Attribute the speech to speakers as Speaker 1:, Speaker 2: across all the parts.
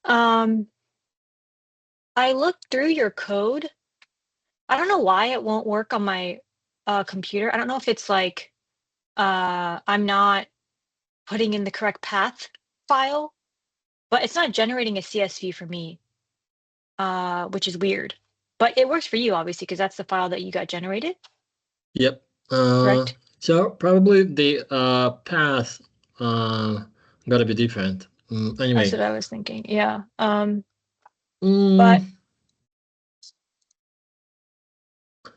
Speaker 1: Um, I looked through your code. I don't know why it won't work on my computer. I don't know if it's like I'm not putting in the correct path file, but it's not generating a CSV for me, which is weird. But it works for you, obviously, because that's the file that you got generated,
Speaker 2: Yep.
Speaker 1: correct?
Speaker 2: So probably the path gotta be different.
Speaker 1: That's
Speaker 2: Anyway,
Speaker 1: what I was thinking. Yeah.
Speaker 2: mm,
Speaker 1: But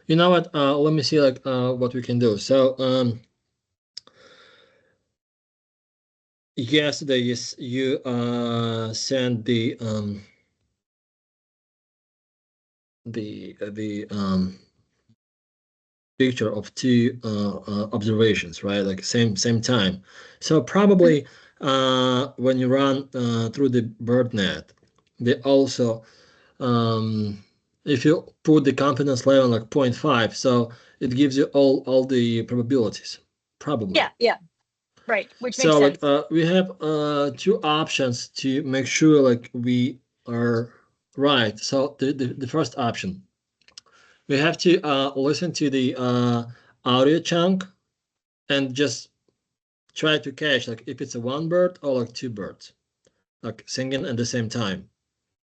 Speaker 2: you know what? Let me see like what we can do. So yesterday you sent the picture of two observations, right? Like same time. So
Speaker 1: mhm,
Speaker 2: probably when you run through the bird net, they also if you put the confidence level like 0.5, so it gives you all the probabilities, probably.
Speaker 1: yeah, yeah, right, which makes
Speaker 2: So like
Speaker 1: sense.
Speaker 2: we have two options to make sure like we are right. So the first option, we have to listen to the audio chunk and just try to catch like if it's a one bird or like two birds like singing at the same time.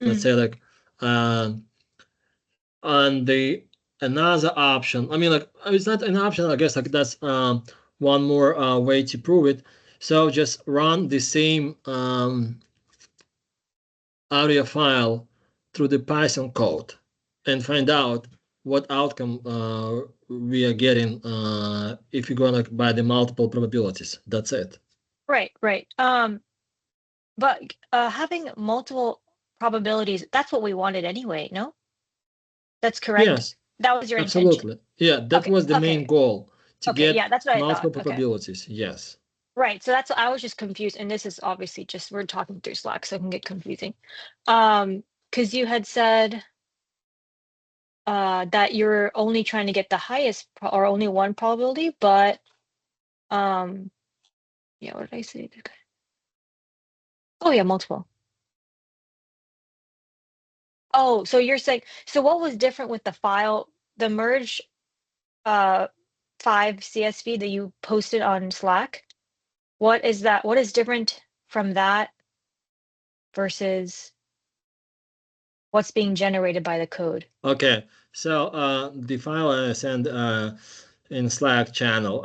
Speaker 2: Let's
Speaker 1: Mm,
Speaker 2: say like um and the another option, I mean like it's not an option, I guess like that's one more way to prove it. So just run the same audio file through the Python code and find out what outcome we are getting if you go like by the multiple probabilities. That's it.
Speaker 1: right, right. But having multiple probabilities, that's what we wanted anyway, no? That's correct.
Speaker 2: Yes,
Speaker 1: That was your intention.
Speaker 2: absolutely. Yeah, that
Speaker 1: Okay,
Speaker 2: was the main
Speaker 1: okay,
Speaker 2: goal, to
Speaker 1: okay.
Speaker 2: get
Speaker 1: Yeah, that's what I thought.
Speaker 2: multiple
Speaker 1: Okay.
Speaker 2: probabilities. Yes.
Speaker 1: Right. So that's I was just confused. And this is obviously just we're talking through Slack, so it can get confusing. Because you had said that you're only trying to get the highest or only one probability, but um, yeah, what did I say? Okay. Oh yeah, multiple. Oh, so you're saying so what was different with the file, the merge uh 5 CSV that you posted on Slack? What is that? What is different from that versus what's being generated by the code?
Speaker 2: Okay. So the file I sent in Slack channel,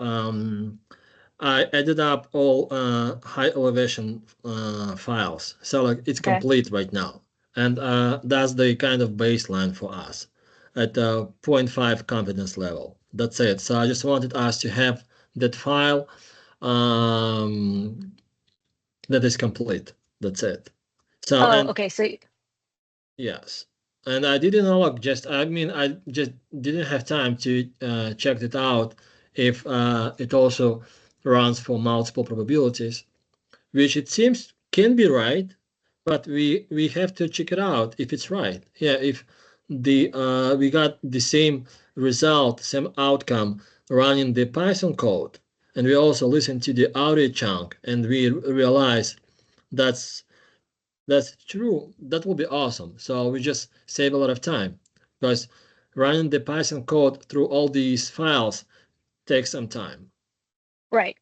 Speaker 2: I added up all high elevation files. So like it's
Speaker 1: Okay.
Speaker 2: complete right now. And that's the kind of baseline for us at zero point 0.5 confidence level. That's it. So I just wanted us to have that file that is complete. That's it. So,
Speaker 1: Oh,
Speaker 2: and
Speaker 1: okay. So
Speaker 2: yes. And I didn't know, like, I mean, I just didn't have time to check it out if it also runs for multiple probabilities, which it seems can be right, but we have to check it out if it's right. Yeah, if the we got the same result, same outcome running the Python code, and we also listen to the audio chunk, and we realize that's that's true. That will be awesome. So we just save a lot of time because running the Python code through all these files takes some time.
Speaker 1: right,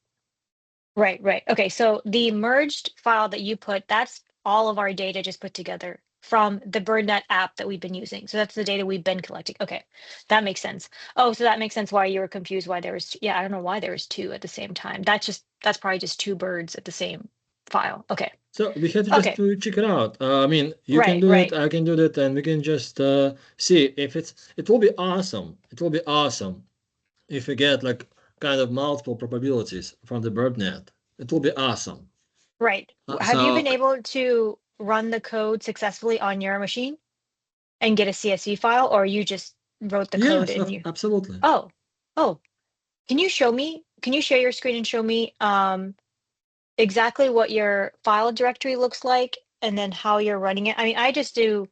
Speaker 1: right, right. Okay, so the merged file that you put, that's all of our data just put together from the BirdNet app that we've been using. So that's the data we've been collecting. Okay, that makes sense. Oh, so that makes sense why you were confused why there was, yeah, I don't know why there was two at the same time. That's probably just two birds at the same file. Okay,
Speaker 2: So we have to just
Speaker 1: okay,
Speaker 2: to check it out. I mean, you can
Speaker 1: right,
Speaker 2: do it,
Speaker 1: right,
Speaker 2: I can do that, and we can just see if it's. It will be awesome. It will be awesome if we get like kind of multiple probabilities from the BirdNet. It will be awesome.
Speaker 1: right. Have you
Speaker 2: So
Speaker 1: been able to run the code successfully on your machine and get a CSV file, or you just wrote the code
Speaker 2: yes,
Speaker 1: and you,
Speaker 2: absolutely.
Speaker 1: oh, oh, can you show me? Can you share your screen and show me exactly what your file directory looks like and then how you're running it? I mean, I just do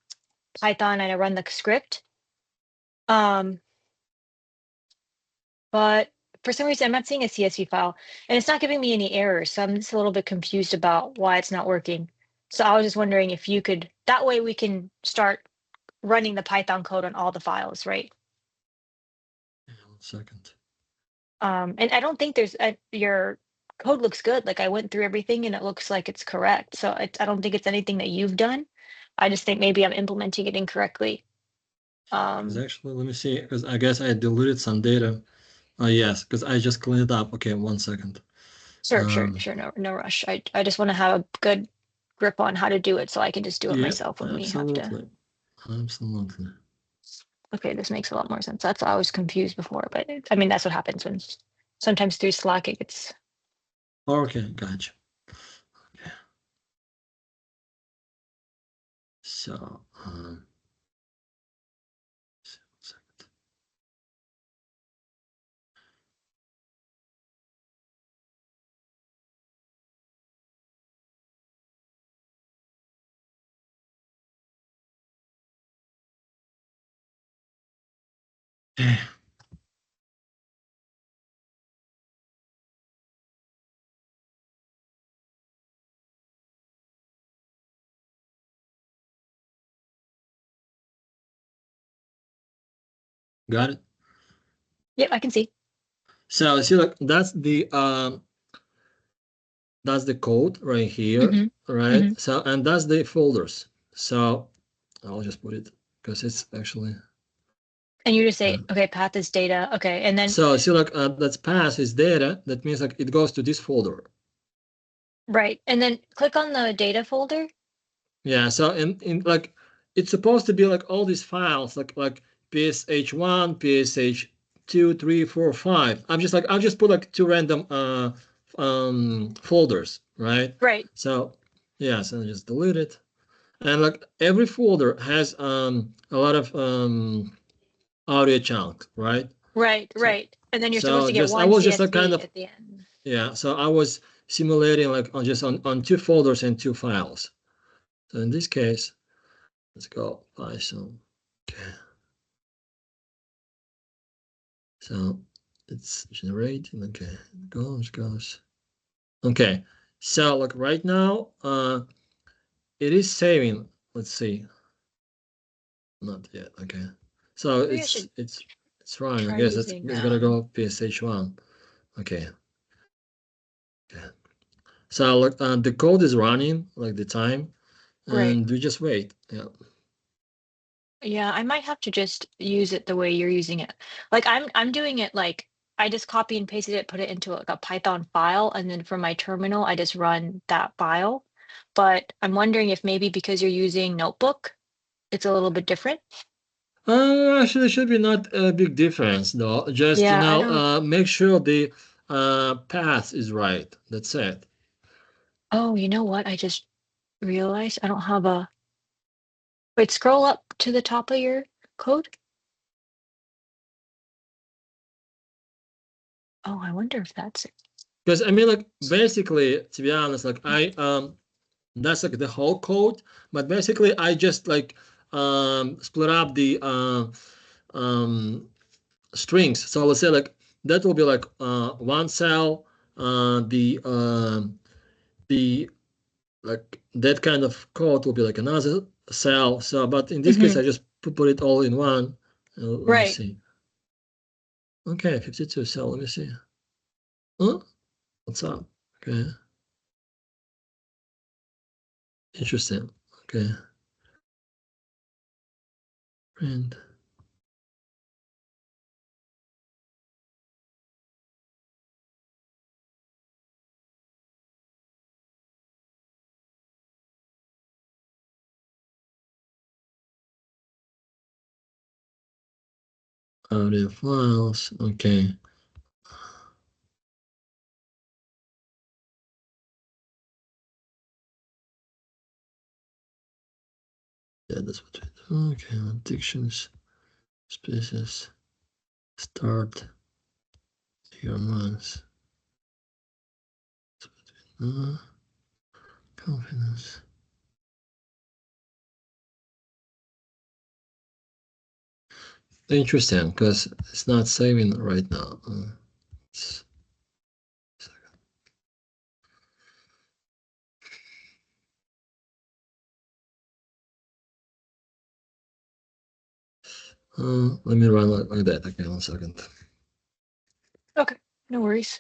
Speaker 1: Python and I run the script. Um, but for some reason I'm not seeing a CSV file and it's not giving me any errors. So I'm just a little bit confused about why it's not working. So I was just wondering if you could, that way we can start running the Python code on all the files, right?
Speaker 2: Yeah, 1 second.
Speaker 1: And I don't think your code looks good. Like I went through everything and it looks like it's correct. So I don't think it's anything that you've done. I just think maybe I'm implementing it incorrectly.
Speaker 2: Because
Speaker 1: Um,
Speaker 2: actually, let me see, because I guess I deleted some data. Oh, yes, because I just cleaned it up. Okay, 1 second.
Speaker 1: sure, sure,
Speaker 2: Um,
Speaker 1: sure. No, no rush. I just want to have a good grip on how to do it so I can just do it
Speaker 2: yeah,
Speaker 1: myself when we have to.
Speaker 2: absolutely. Absolutely.
Speaker 1: Okay, this makes a lot more sense. That's why I was confused before, but I mean, that's what happens when sometimes through Slack it gets.
Speaker 2: Okay, gotcha. Okay. So, 1 second. Okay, got it.
Speaker 1: Yep, I can see.
Speaker 2: So, see, like that's the code right here,
Speaker 1: Hmm.
Speaker 2: right?
Speaker 1: Hmm.
Speaker 2: So, and that's the folders. So, I'll just put it because it's actually.
Speaker 1: And you just
Speaker 2: Uh,
Speaker 1: say, okay, path is data. Okay, and then
Speaker 2: so, see, like that's path is data. That means like it goes to this folder.
Speaker 1: right, and then click on the data folder.
Speaker 2: Yeah. So, in like it's supposed to be like all these files, like PSH1, PSH2, 3, 4, 5. I'll just put like two random folders, right?
Speaker 1: Right,
Speaker 2: So, yeah. So just delete it. And like every folder has a lot of audio chunks, right?
Speaker 1: right,
Speaker 2: So
Speaker 1: right. And then you're supposed
Speaker 2: so
Speaker 1: to get
Speaker 2: just I
Speaker 1: one
Speaker 2: was just like kind
Speaker 1: CSV
Speaker 2: of
Speaker 1: at the end.
Speaker 2: yeah. So I was simulating like on two folders and two files. So in this case, let's go Python. Okay. So it's generating. Okay, goes. Okay. So like right now, it is saving. Let's see. Not yet. Okay. So
Speaker 1: Maybe I should
Speaker 2: it's running. I
Speaker 1: try
Speaker 2: guess
Speaker 1: using
Speaker 2: it's gonna go PSH1. Okay. Okay. So like the code is running like the time,
Speaker 1: right.
Speaker 2: and we just wait. Yeah.
Speaker 1: Yeah, I might have to just use it the way you're using it. Like I'm doing it like I just copy and pasted it, put it into like a Python file, and then from my terminal I just run that file. But I'm wondering if maybe because you're using Notebook, it's a little bit different.
Speaker 2: Actually, it should be not a big difference though. Just
Speaker 1: Yeah, I don't.
Speaker 2: make sure the path is right. That's it.
Speaker 1: Oh, you know what? I just realized I don't have a. Wait, scroll up to the top of your code. Oh, I wonder if that's it.
Speaker 2: Because I mean, like basically, to be honest, like I that's like the whole code, but basically I just like split up the um strings. So let's say like that will be like one cell, the like that kind of code will be like another cell. So, but in this case,
Speaker 1: Hmm.
Speaker 2: I just put it all in one. Let me
Speaker 1: Right.
Speaker 2: see. Okay, 52 cell. Let me see. Huh? What's up? Okay, interesting. Okay, print. Audio files. Okay. Yeah, that's what we do. Okay, dictions, spaces, start, your months, uh, confidence. Interesting, because it's not saving right now. It's- Let me run like that. Okay, 1 second.
Speaker 1: Okay, no worries.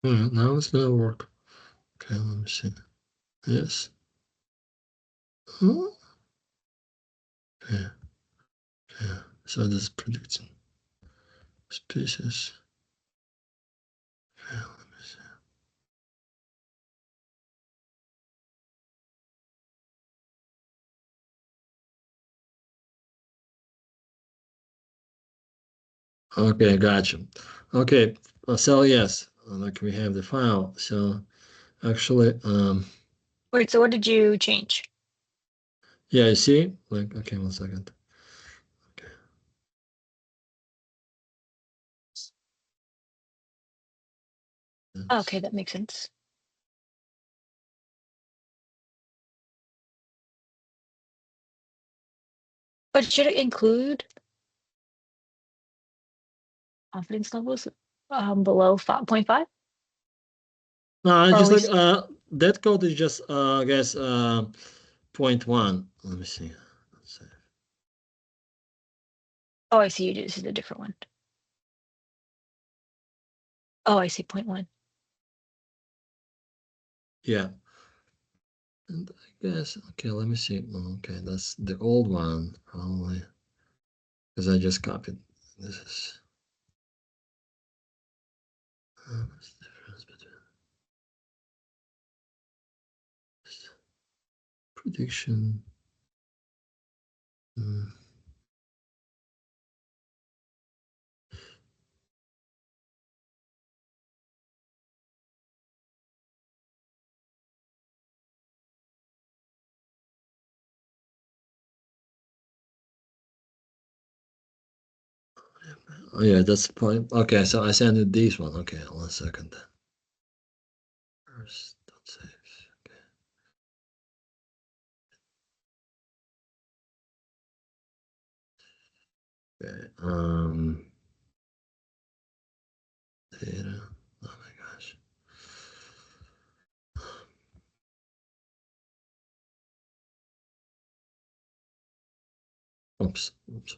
Speaker 2: Now it's gonna work. Okay, let me see. Yes. Oh, yeah, yeah. So this predicting species. Yeah, let me see. Okay, gotcha. Okay, so yes, like we have the file. So actually,
Speaker 1: Wait, so what did you change?
Speaker 2: yeah, you see, like, okay, 1 second. Okay,
Speaker 1: Okay,
Speaker 2: that's,
Speaker 1: that makes sense. But should it include confidence levels below 5.5?
Speaker 2: no,
Speaker 1: Or
Speaker 2: just like
Speaker 1: always?
Speaker 2: that code is just I guess 0.1. Let me see. Let's see.
Speaker 1: Oh, I see. This is a different one. Oh, I see. 0.1.
Speaker 2: Yeah, and I guess okay. Let me see. Okay, that's the old one probably because I just copied. This is what's the difference between this prediction. Hmm. Oh yeah, that's the point. Okay, so I sent it this one. Okay, 1 second. First, don't save. Okay. Data. Oh my gosh. Oops. Oops.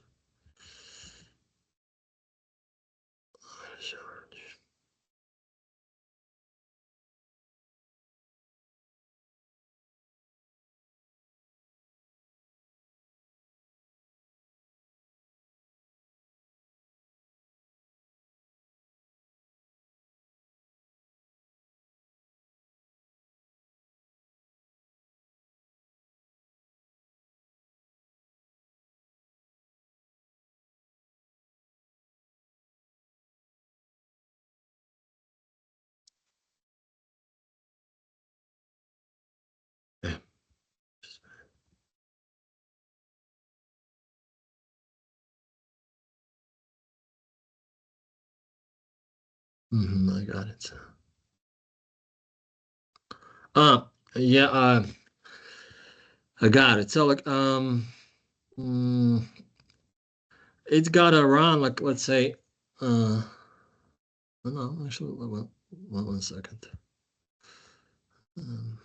Speaker 2: Yeah. I got it. Uh, yeah. I got it. So like mm, it's gotta run like let's say uh no actually 1 second. Um,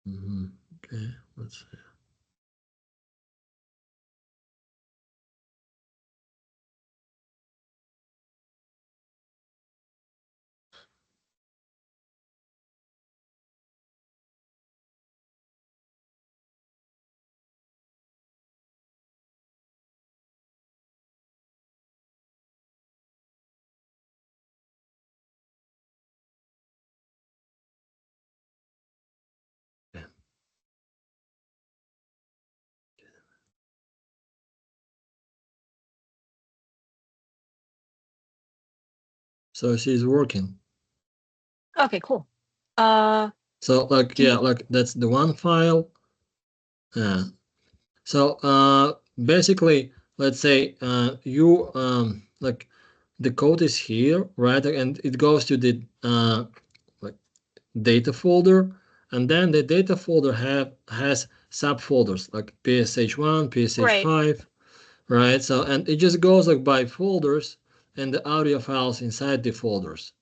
Speaker 2: Okay, let's see. Okay. So she's working.
Speaker 1: Okay, cool. Uh,
Speaker 2: So like
Speaker 1: can
Speaker 2: yeah,
Speaker 1: you
Speaker 2: like that's the one file. Yeah. So basically, let's say you like the code is here, right? And it goes to the like data folder, and then the data folder has subfolders like PSH1,
Speaker 1: right,
Speaker 2: PSH5, right? So and it just goes like by folders and the audio files inside the folders.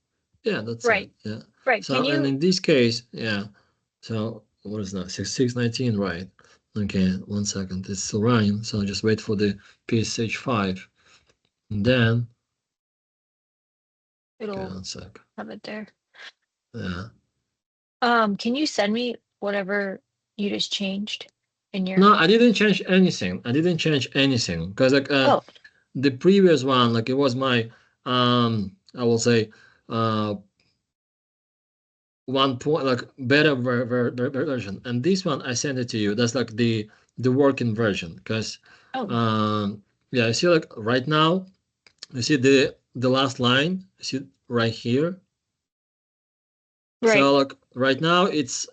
Speaker 2: Yeah, that's it.
Speaker 1: right,
Speaker 2: Yeah.
Speaker 1: right. Can
Speaker 2: So and
Speaker 1: you
Speaker 2: in this case, yeah. So what is that? 619, right? Okay, 1 second. It's still running. So just wait for the PSH5. And then okay,
Speaker 1: it'll
Speaker 2: 1 sec.
Speaker 1: have it there.
Speaker 2: Yeah.
Speaker 1: Can you send me whatever you just changed in
Speaker 2: No,
Speaker 1: your
Speaker 2: I didn't change anything. I didn't change anything because like
Speaker 1: Oh,
Speaker 2: the previous one, like it was my I will say uh one point like better version, and this one I sent it to you. That's like the working version because
Speaker 1: oh,
Speaker 2: yeah, I see like right now you see the last line. You see right here.
Speaker 1: right,
Speaker 2: So like right now it's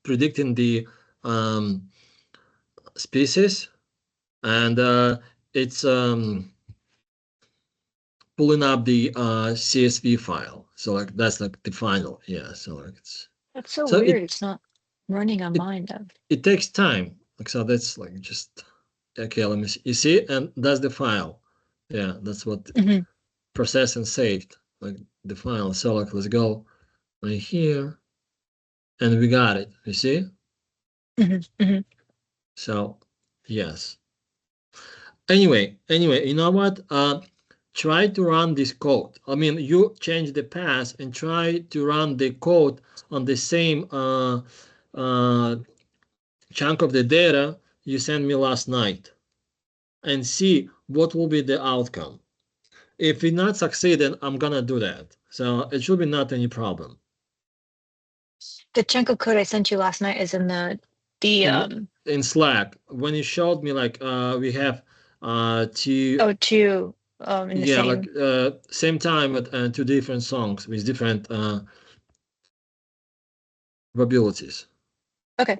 Speaker 2: predicting the um species, and it's pulling up the CSV file. So like that's like the final. Yeah. So like it's
Speaker 1: that's so
Speaker 2: so
Speaker 1: weird. It's not running on
Speaker 2: it
Speaker 1: mine though.
Speaker 2: it takes time. Like so that's like just okay. Let me see. You see, and that's the file. Yeah, that's what
Speaker 1: Hmm.
Speaker 2: processed and saved like the file. So like let's go right here, and we got it. You see?
Speaker 1: Hmm. Hmm.
Speaker 2: So yes. Anyway, you know what? Try to run this code. I mean, you change the path and try to run the code on the same uh, chunk of the data you sent me last night and see what will be the outcome. If it not succeed, then I'm gonna do that. So it should be not any problem.
Speaker 1: The chunk of code I sent you last night is in the
Speaker 2: In in Slack, when you showed me like we have two
Speaker 1: oh two in the
Speaker 2: yeah like
Speaker 1: same.
Speaker 2: same time at two different songs with different probabilities.
Speaker 1: Okay.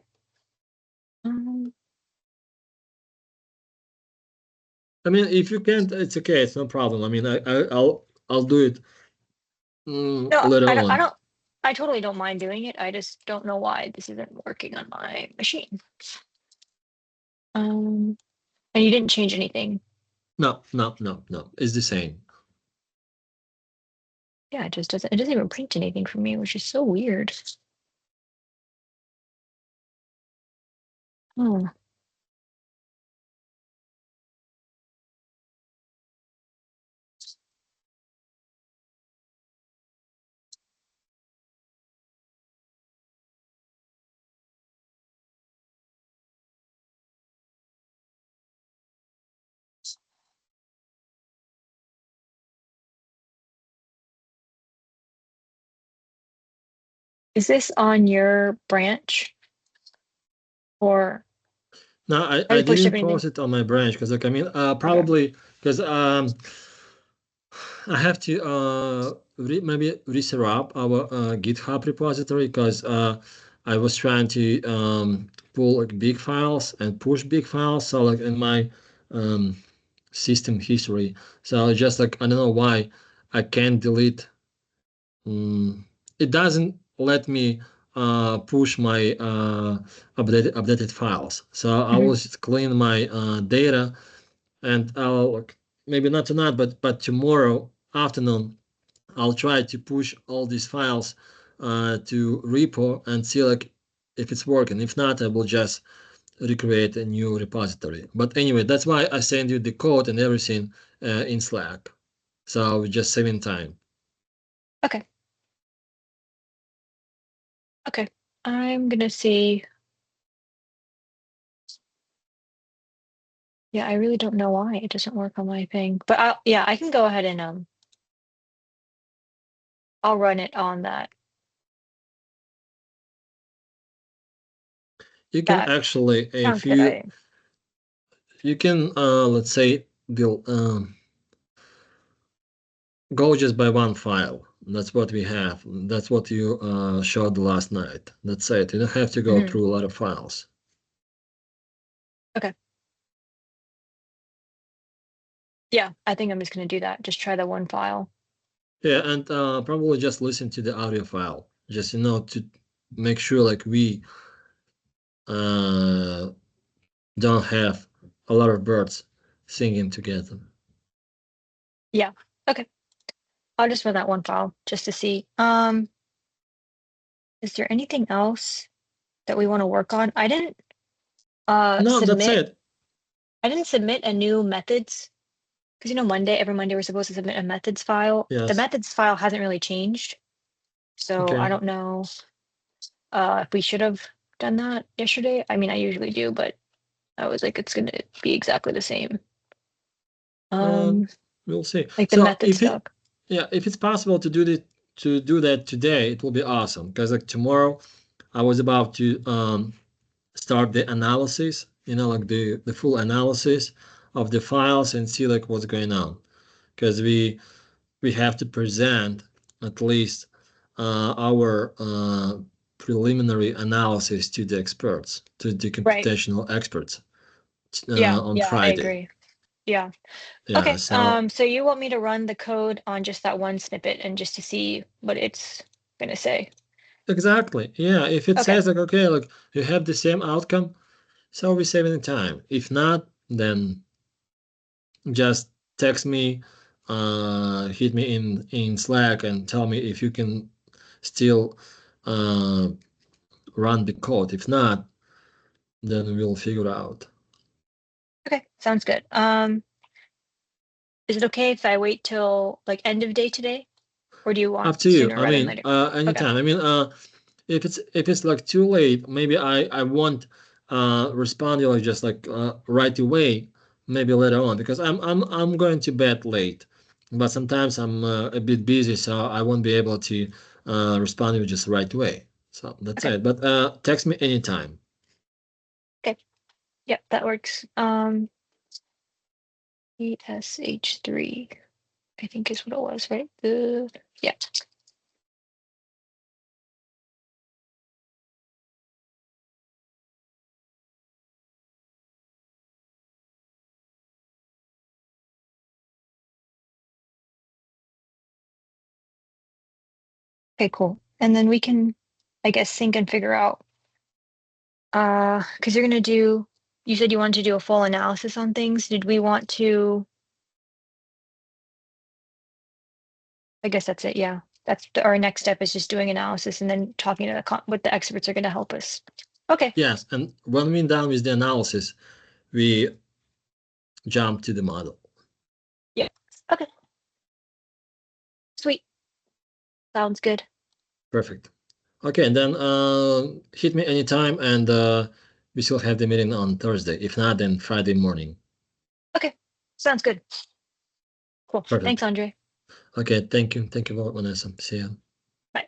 Speaker 2: I mean, if you can't, it's okay. It's no problem. I mean, I'll do it
Speaker 1: No,
Speaker 2: later
Speaker 1: I
Speaker 2: on.
Speaker 1: don't I totally don't mind doing it. I just don't know why this isn't working on my machine. And you didn't change anything.
Speaker 2: No. It's the same.
Speaker 1: Yeah, it doesn't even print anything for me, which is so weird. Oh, is this on your branch or
Speaker 2: No,
Speaker 1: have
Speaker 2: I
Speaker 1: you pushed up
Speaker 2: didn't
Speaker 1: anything?
Speaker 2: post it on my branch because like I mean
Speaker 1: Okay.
Speaker 2: probably because I have to maybe reset up our GitHub repository because I was trying to pull like big files and push big files. So like in my um, system history, so just like I don't know why I can't delete. It doesn't let me push my updated files. So I
Speaker 1: Hmm.
Speaker 2: will just clean my data and I'll like, maybe not tonight, but tomorrow afternoon I'll try to push all these files to repo and see like if it's working. If not, I will just recreate a new repository. But anyway, that's why I send you the code and everything in Slack. So we're just saving time.
Speaker 1: Okay. Okay. I'm gonna see. Yeah, I really don't know why it doesn't work on my thing, but yeah, I can go ahead and I'll run it on that.
Speaker 2: You can
Speaker 1: That
Speaker 2: actually,
Speaker 1: sounds
Speaker 2: if
Speaker 1: good.
Speaker 2: you can, let's say, build, go just by one file. That's what we have. That's what you showed last night. That's it. You don't have to go
Speaker 1: Mhm.
Speaker 2: through a lot of files.
Speaker 1: Okay. Yeah, I think I'm just gonna do that. Just try the one file.
Speaker 2: Yeah, and probably just listen to the audio file. Just to make sure like we uh, don't have a lot of birds singing together.
Speaker 1: Yeah. Okay. I'll just run that one file just to see. Is there anything else that we want to work on?
Speaker 2: No, that's
Speaker 1: Submit.
Speaker 2: it.
Speaker 1: I didn't submit a new methods because every Monday we're supposed to submit a methods file. The
Speaker 2: Yes.
Speaker 1: methods file hasn't really changed, so I
Speaker 2: Okay.
Speaker 1: don't know if we should have done that yesterday. I mean, I usually do, but I was like, it's gonna be exactly the same.
Speaker 2: Um,
Speaker 1: Um,
Speaker 2: we'll see.
Speaker 1: like the
Speaker 2: So
Speaker 1: methods doc.
Speaker 2: if it's possible to do that today, it will be awesome. Because like tomorrow, I was about to start the analysis. Like the full analysis of the files and see like what's going on. Because we have to present at least our preliminary analysis to the experts, to the
Speaker 1: Right.
Speaker 2: computational experts
Speaker 1: Yeah.
Speaker 2: on
Speaker 1: Yeah. I
Speaker 2: Friday.
Speaker 1: agree. Yeah.
Speaker 2: Yeah,
Speaker 1: Okay.
Speaker 2: so
Speaker 1: So you want me to run the code on just that one snippet and just to see what it's gonna say?
Speaker 2: exactly. Yeah, if it
Speaker 1: Okay.
Speaker 2: says like, okay, like you have the same outcome, so we're saving time. If not, then just text me, hit me in Slack and tell me if you can still uh, run the code. If not, then we'll figure out.
Speaker 1: Okay. Sounds good. Is it okay if I wait till like end of day today, or do you want
Speaker 2: Up to you.
Speaker 1: sooner
Speaker 2: I
Speaker 1: rather than
Speaker 2: mean,
Speaker 1: later? Okay.
Speaker 2: anytime. I mean, if it's like too late, maybe I won't respond you like just like right away. Maybe later on because I'm going to bed late, but sometimes I'm a bit busy, so I won't be able to respond to you just right away. So that's
Speaker 1: Okay.
Speaker 2: it. But text me anytime.
Speaker 1: Okay. Yep, that works. ESH3, I think is what it was, right? Yeah. Okay, cool. And then we can, I guess, sync and figure out, because you said you wanted to do a full analysis on things. Did we want to, I guess that's it, yeah. Our next step is just doing analysis and then talking to what the experts are going to help us. Okay,
Speaker 2: Yes, and when we're done with the analysis, we jump to the model.
Speaker 1: yeah. Okay, sweet. Sounds good.
Speaker 2: Perfect. Okay, and then hit me anytime, and we still have the meeting on Thursday. If not, then Friday morning.
Speaker 1: Okay, sounds good. Cool.
Speaker 2: Perfect.
Speaker 1: Thanks, Andre.
Speaker 2: Okay, thank you. Thank you, Vanessa. See ya.
Speaker 1: Bye.